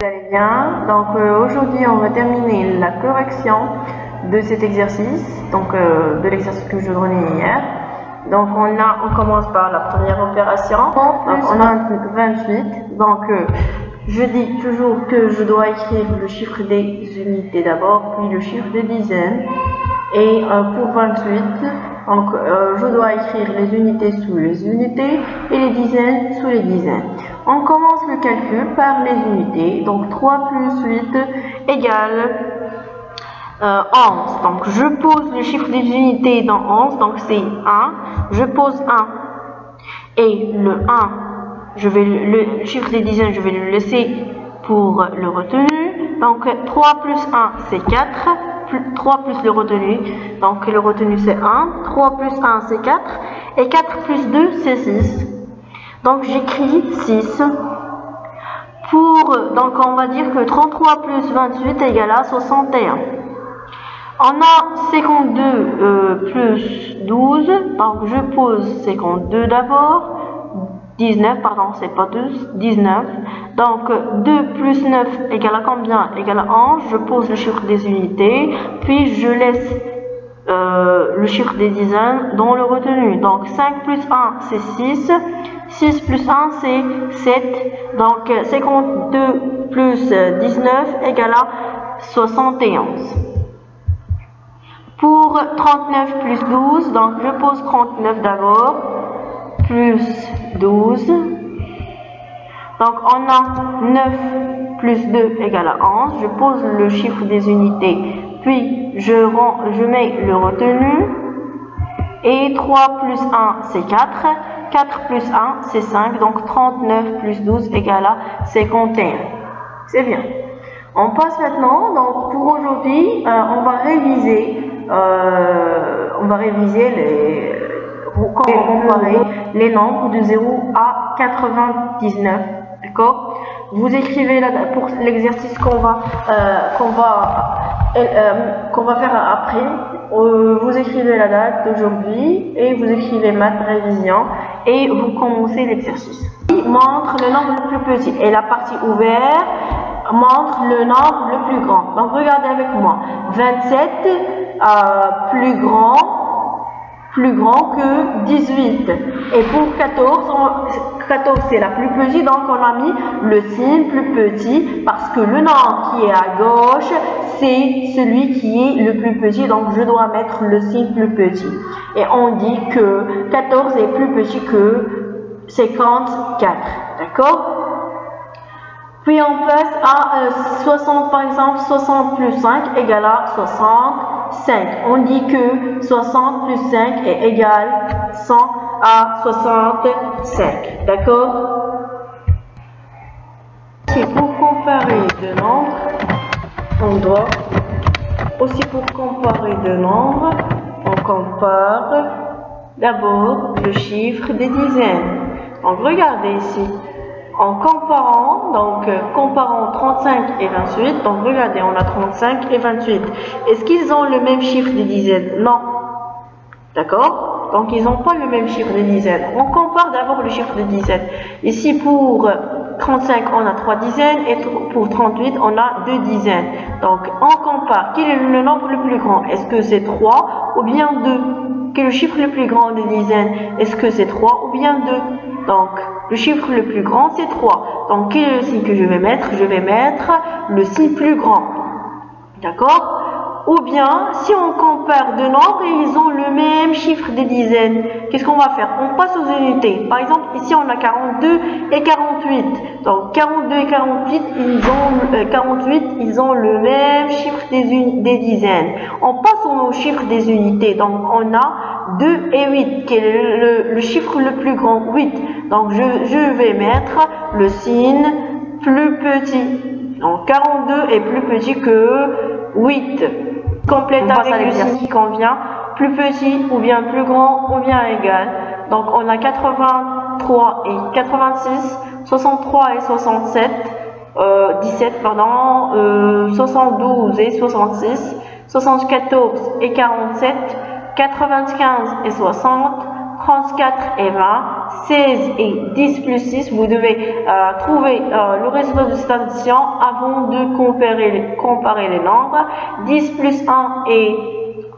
Vous allez bien, donc aujourd'hui on va terminer la correction de cet exercice, donc de l'exercice que je donnais hier. Donc on commence par la première opération, donc on a 28, donc je dis toujours que je dois écrire le chiffre des unités d'abord, puis le chiffre des dizaines, et pour 28, donc je dois écrire les unités sous les unités et les dizaines sous les dizaines. On commence le calcul par les unités, donc 3 plus 8 égale 11. Donc je pose le chiffre des unités dans 11, donc c'est 1, je pose 1, et le 1, le chiffre des dizaines, je vais le laisser pour le retenu, donc 3 plus 1 c'est 4, 3 plus le retenu, donc le retenu c'est 1, 3 plus 1 c'est 4, et 4 plus 2 c'est 6. Donc j'écris 6. Donc on va dire que 33 plus 28 égale à 61. On a 52 plus 12, donc je pose 52 d'abord. 19, pardon, c'est pas 12, 19. Donc 2 plus 9 égale à combien? Égale à 11. Je pose le chiffre des unités, puis je laisse le chiffre des dizaines dans le retenu. Donc 5 plus 1 c'est 6. 6 plus 1 c'est 7, donc 52 plus 19 égale à 71. Pour 39 plus 12, donc je pose 39 d'abord, plus 12. Donc on a 9 plus 2 égale à 11, je pose le chiffre des unités, puis je mets le retenu, et 3 plus 1 c'est 4. 4 plus 1 c'est 5, donc 39 plus 12 égale à 51. C'est bien. On passe maintenant, donc pour aujourd'hui, on va réviser comparer les nombres de 0 à 99, d'accord? Vous écrivez pour l'exercice qu'on va faire après, vous écrivez la date d'aujourd'hui et vous écrivez maths révision et vous commencez l'exercice. Montre le nombre le plus petit et la partie ouverte montre le nombre le plus grand. Donc regardez avec moi, 27 plus grand que 18, et pour 14 c'est la plus petite, donc on a mis le signe plus petit parce que le nombre qui est à gauche c'est celui qui est le plus petit, donc je dois mettre le signe plus petit, et on dit que 14 est plus petit que 54, d'accord? Puis on passe à 60, par exemple, 60 plus 5 égale à 65. On dit que 60 plus 5 est égal 100 à 65. D'accord? Pour comparer deux nombres, pour comparer deux nombres, on compare d'abord le chiffre des dizaines. Donc regardez ici. En comparant 35 et 28, donc regardez, on a 35 et 28. Est-ce qu'ils ont le même chiffre des dizaines? Non. D'accord? Donc ils n'ont pas le même chiffre des dizaines. On compare d'abord le chiffre des dizaines. Ici pour 35 on a 3 dizaines et pour 38 on a 2 dizaines. Donc on compare. Quel est le nombre le plus grand? Est-ce que c'est 3 ou bien 2? Quel est le chiffre le plus grand des dizaines? Est-ce que c'est 3 ou bien 2? Donc, le chiffre le plus grand, c'est 3. Donc, quel est le signe que je vais mettre? Je vais mettre le signe plus grand. D'accord? Ou bien, si on compare deux nombres et ils ont le même chiffre des dizaines, qu'est-ce qu'on va faire? On passe aux unités. Par exemple, ici, on a 42 et 48. Donc, 42 et 48, ils ont le même chiffre des dizaines. On passe au chiffre des unités. Donc, on a 2 et 8, qui est le chiffre le plus grand, 8. Donc, je vais mettre le signe plus petit. Donc, 42 est plus petit que 8. Complète avec le signe qui convient, plus petit ou bien plus grand ou bien égal. Donc, on a 83 et 86, 63 et 67, 72 et 66, 74 et 47, 95 et 60, 34 et 20, 16 et 10 plus 6. Vous devez trouver le résultat de cette addition avant de comparer les nombres. 10 plus 1 est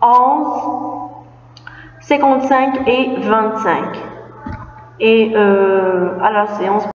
11, 55 et 25. Et à la séance